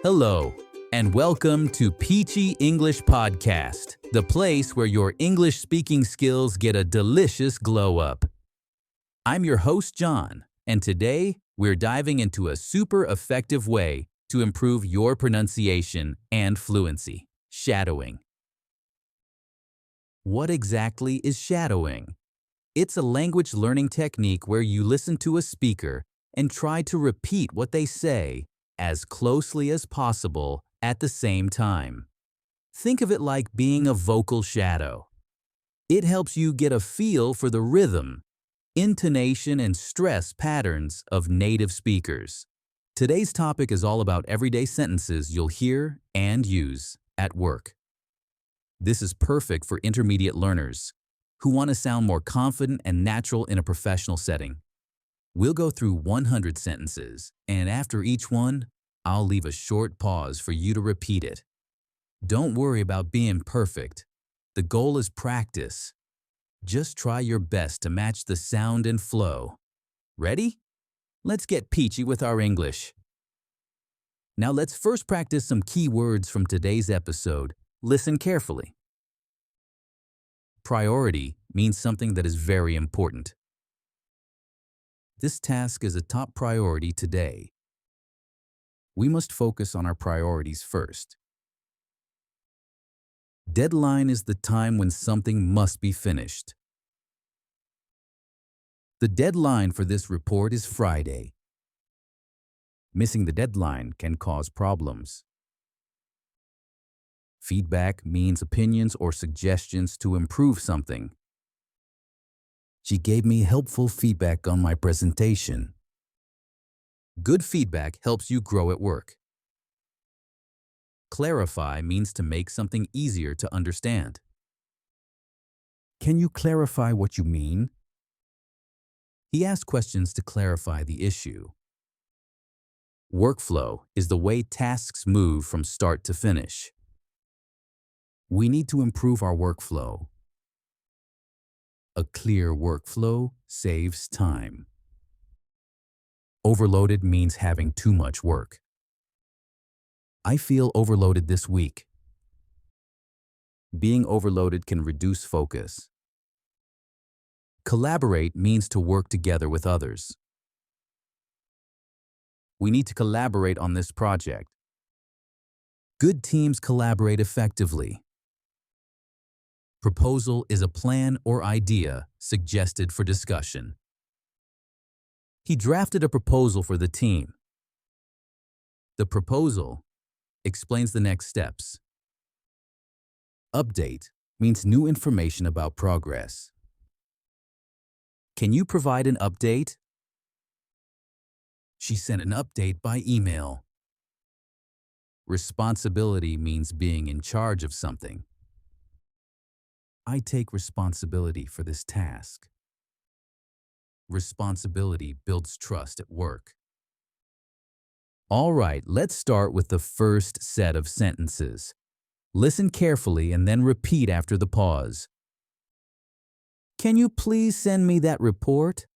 Hello, and welcome to Peachy English Podcast, the place where your English speaking skills get a delicious glow up. I'm your host, John, and today we're diving into a super effective way to improve your pronunciation and fluency: shadowing. What exactly is shadowing? It's a language learning technique where you listen to a speaker and try to repeat what they say as closely as possible at the same time. Think of it like being a vocal shadow. It helps you get a feel for the rhythm, intonation, and stress patterns of native speakers. Today's topic is all about everyday sentences you'll hear and use at work. This is perfect for intermediate learners who want to sound more confident and natural in a professional setting. We'll go through 100 sentences, and after each one, I'll leave a short pause for you to repeat it. Don't worry about being perfect. The goal is practice. Just try your best to match the sound and flow. Ready? Let's get peachy with our English. Now let's first practice some key words from today's episode. Listen carefully. Priority means something that is very important. This task is a top priority today. We must focus on our priorities first. Deadline is the time when something must be finished. The deadline for this report is Friday. Missing the deadline can cause problems. Feedback means opinions or suggestions to improve something. She gave me helpful feedback on my presentation. Good feedback helps you grow at work. Clarify means to make something easier to understand. Can you clarify what you mean? He asked questions to clarify the issue. Workflow is the way tasks move from start to finish. We need to improve our workflow. A clear workflow saves time. Overloaded means having too much work. I feel overloaded this week. Being overloaded can reduce focus. Collaborate means to work together with others. We need to collaborate on this project. Good teams collaborate effectively. Proposal is a plan or idea suggested for discussion. He drafted a proposal for the team. The proposal explains the next steps. Update means new information about progress. Can you provide an update? She sent an update by email. Responsibility means being in charge of something. I take responsibility for this task. Responsibility builds trust at work. All right, let's start with the first set of sentences. Listen carefully and then repeat after the pause. Can you please send me that report?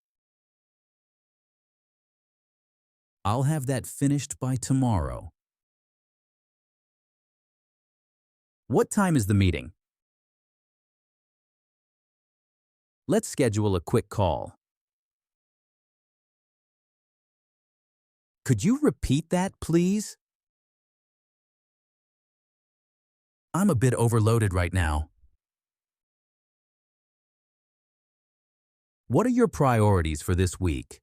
I'll have that finished by tomorrow. What time is the meeting? Let's schedule a quick call. Could you repeat that, please? I'm a bit overloaded right now. What are your priorities for this week?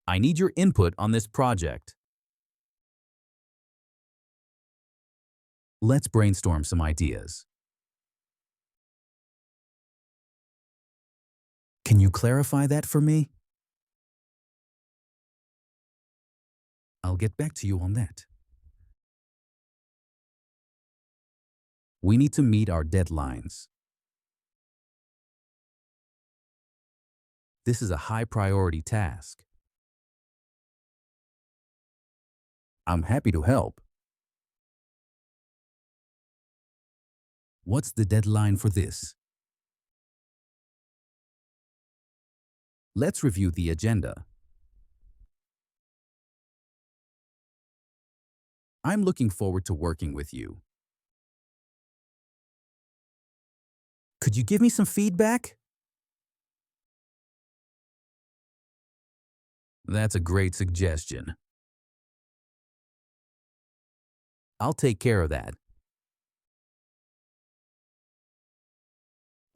I need your input on this project. Let's brainstorm some ideas. Can you clarify that for me? I'll get back to you on that. We need to meet our deadlines. This is a high priority task. I'm happy to help. What's the deadline for this? Let's review the agenda. I'm looking forward to working with you. Could you give me some feedback? That's a great suggestion. I'll take care of that.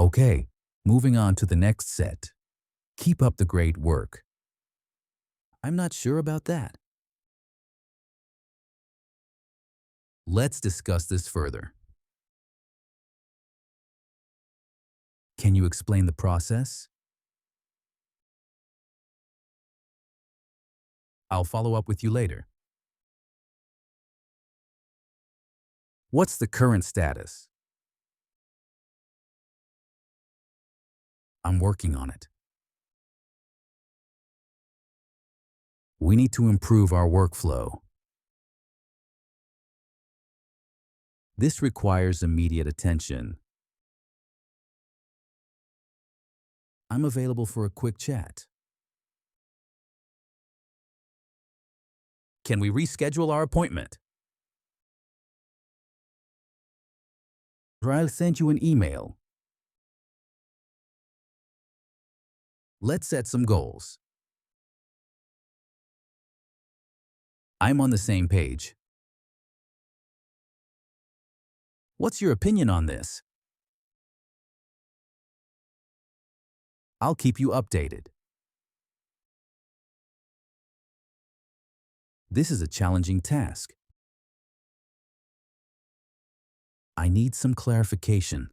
Okay, moving on to the next set. Keep up the great work. I'm not sure about that. Let's discuss this further. Can you explain the process? I'll follow up with you later. What's the current status? I'm working on it. We need to improve our workflow. This requires immediate attention. I'm available for a quick chat. Can we reschedule our appointment? Or I'll send you an email. Let's set some goals. I'm on the same page. What's your opinion on this? I'll keep you updated. This is a challenging task. I need some clarification.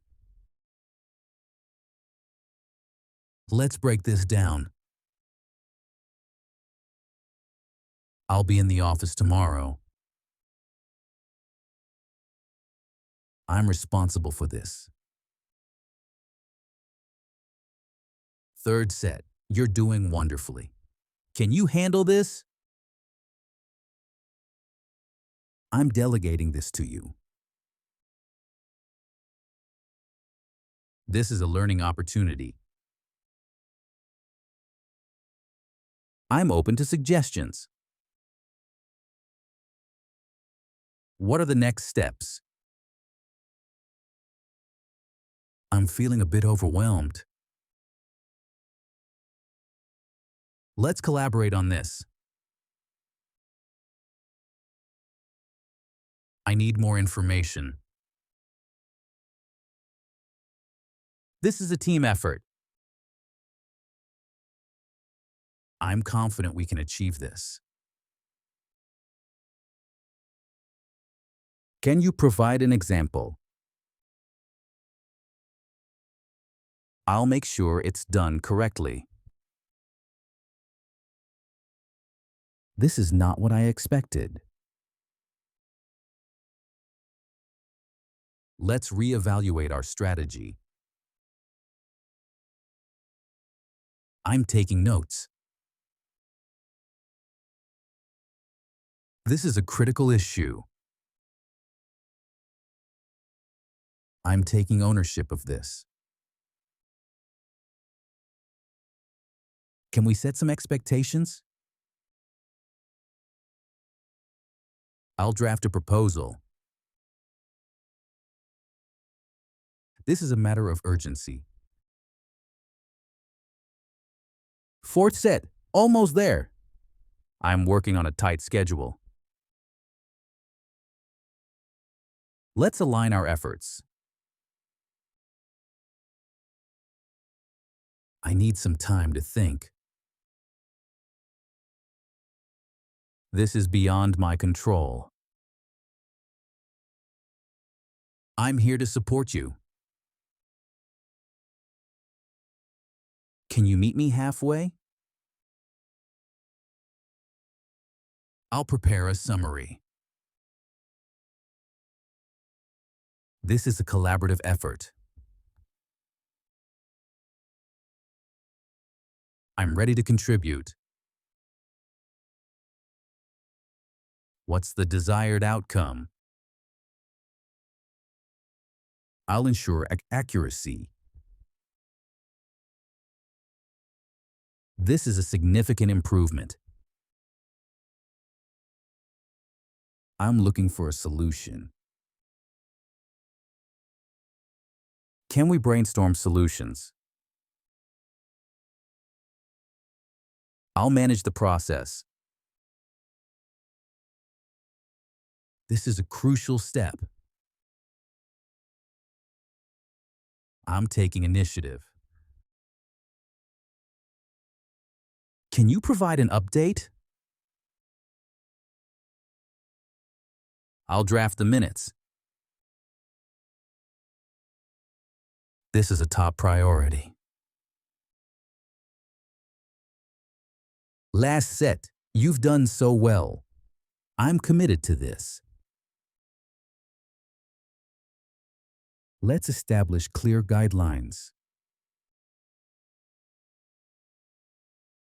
Let's break this down. I'll be in the office tomorrow. I'm responsible for this. Third set, you're doing wonderfully. Can you handle this? I'm delegating this to you. This is a learning opportunity. I'm open to suggestions. What are the next steps? I'm feeling a bit overwhelmed. Let's collaborate on this. I need more information. This is a team effort. I'm confident we can achieve this. Can you provide an example? I'll make sure it's done correctly. This is not what I expected. Let's reevaluate our strategy. I'm taking notes. This is a critical issue. I'm taking ownership of this. Can we set some expectations? I'll draft a proposal. This is a matter of urgency. Fourth set, almost there. I'm working on a tight schedule. Let's align our efforts. I need some time to think. This is beyond my control. I'm here to support you. Can you meet me halfway? I'll prepare a summary. This is a collaborative effort. I'm ready to contribute. What's the desired outcome? I'll ensure accuracy. This is a significant improvement. I'm looking for a solution. Can we brainstorm solutions? I'll manage the process. This is a crucial step. I'm taking initiative. Can you provide an update? I'll draft the minutes. This is a top priority. Last set, you've done so well. I'm committed to this. Let's establish clear guidelines.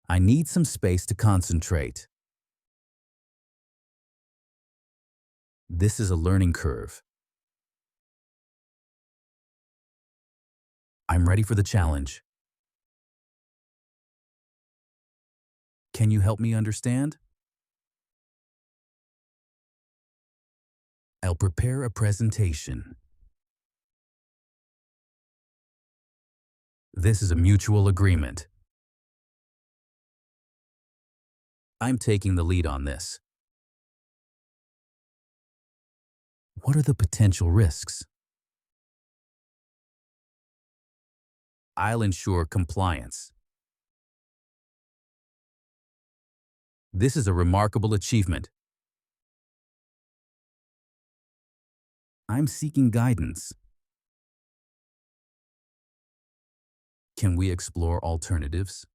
I need some space to concentrate. This is a learning curve. I'm ready for the challenge. Can you help me understand? I'll prepare a presentation. This is a mutual agreement. I'm taking the lead on this. What are the potential risks? I'll ensure compliance. This is a remarkable achievement. I'm seeking guidance. Can we explore alternatives?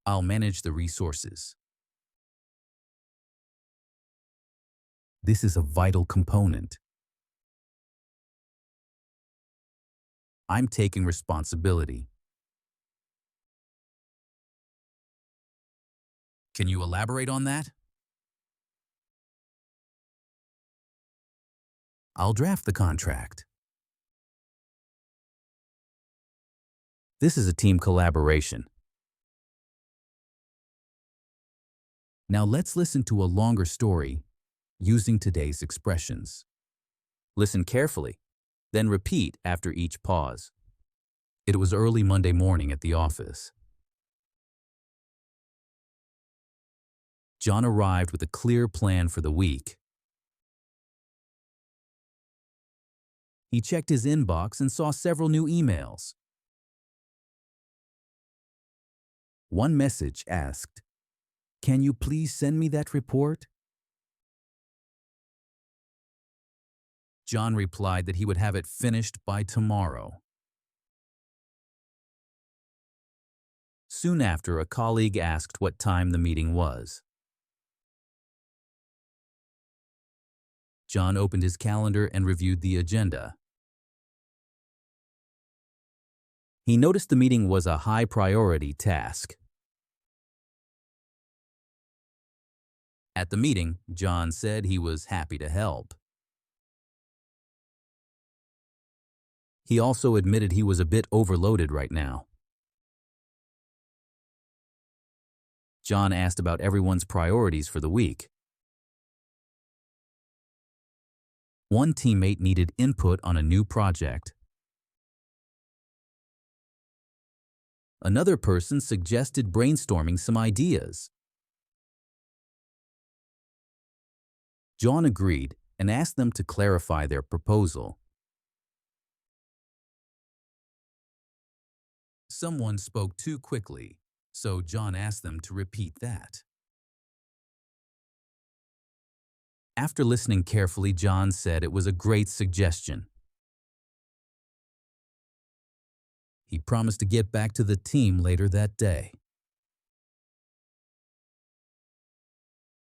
I'll manage the resources. This is a vital component. I'm taking responsibility. Can you elaborate on that? I'll draft the contract. This is a team collaboration. Now let's listen to a longer story using today's expressions. Listen carefully, then repeat after each pause. It was early Monday morning at the office. John arrived with a clear plan for the week. He checked his inbox and saw several new emails. One message asked, "Can you please send me that report?" John replied that he would have it finished by tomorrow. Soon after, a colleague asked what time the meeting was. John opened his calendar and reviewed the agenda. He noticed the meeting was a high-priority task. At the meeting, John said he was happy to help. He also admitted he was a bit overloaded right now. John asked about everyone's priorities for the week. One teammate needed input on a new project. Another person suggested brainstorming some ideas. John agreed and asked them to clarify their proposal. Someone spoke too quickly, so John asked them to repeat that. After listening carefully, John said it was a great suggestion. He promised to get back to the team later that day.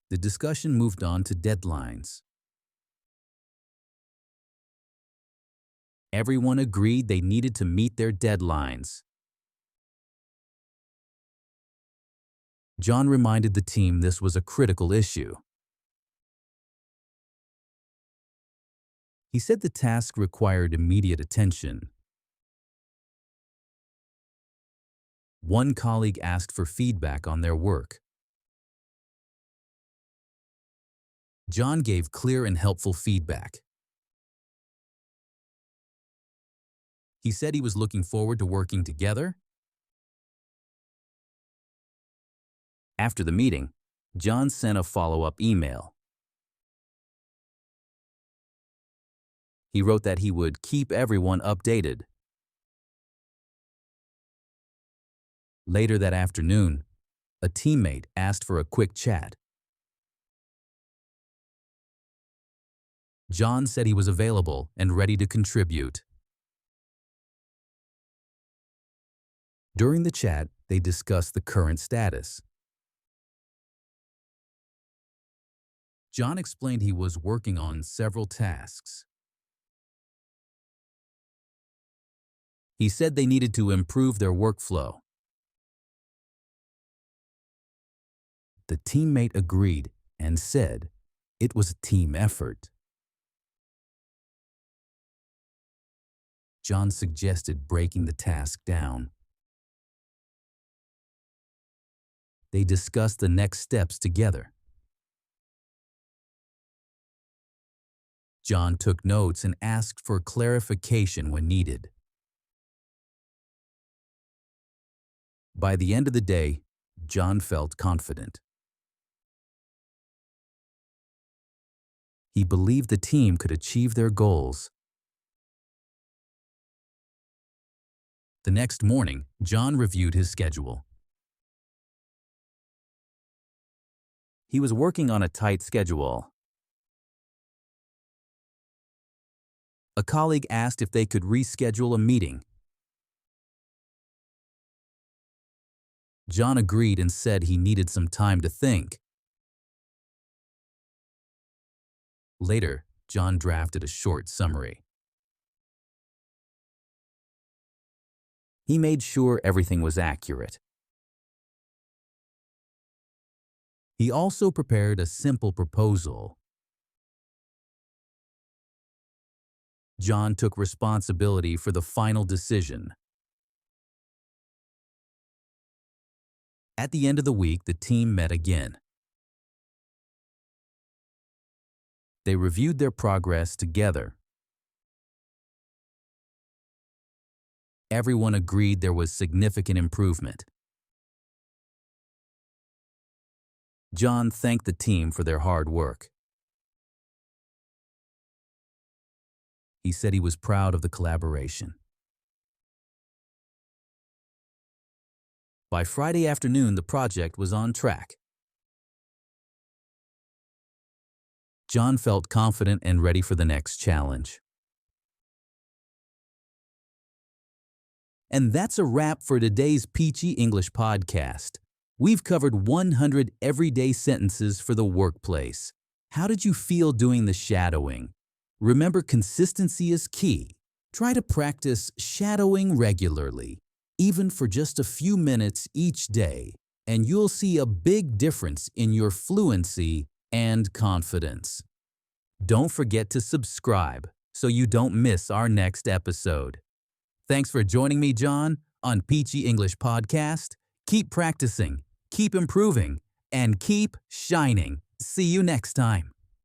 The discussion moved on to deadlines. Everyone agreed they needed to meet their deadlines. John reminded the team this was a critical issue. He said the task required immediate attention. One colleague asked for feedback on their work. John gave clear and helpful feedback. He said he was looking forward to working together. After the meeting, John sent a follow-up email. He wrote that he would keep everyone updated. Later that afternoon, a teammate asked for a quick chat. John said he was available and ready to contribute. During the chat, they discussed the current status. John explained he was working on several tasks. He said they needed to improve their workflow. The teammate agreed and said it was a team effort. John suggested breaking the task down. They discussed the next steps together. John took notes and asked for clarification when needed. By the end of the day, John felt confident. He believed the team could achieve their goals. The next morning, John reviewed his schedule. He was working on a tight schedule. A colleague asked if they could reschedule a meeting. John agreed and said he needed some time to think. Later, John drafted a short summary. He made sure everything was accurate. He also prepared a simple proposal. John took responsibility for the final decision. At the end of the week, the team met again. They reviewed their progress together. Everyone agreed there was significant improvement. John thanked the team for their hard work. He said he was proud of the collaboration. By Friday afternoon, the project was on track. John felt confident and ready for the next challenge. And that's a wrap for today's Peachy English podcast. We've covered 100 everyday sentences for the workplace. How did you feel doing the shadowing? Remember, consistency is key. Try to practice shadowing regularly, even for just a few minutes each day, and you'll see a big difference in your fluency and confidence. Don't forget to subscribe so you don't miss our next episode. Thanks for joining me, John, on Peachy English Podcast. Keep practicing, keep improving, and keep shining. See you next time.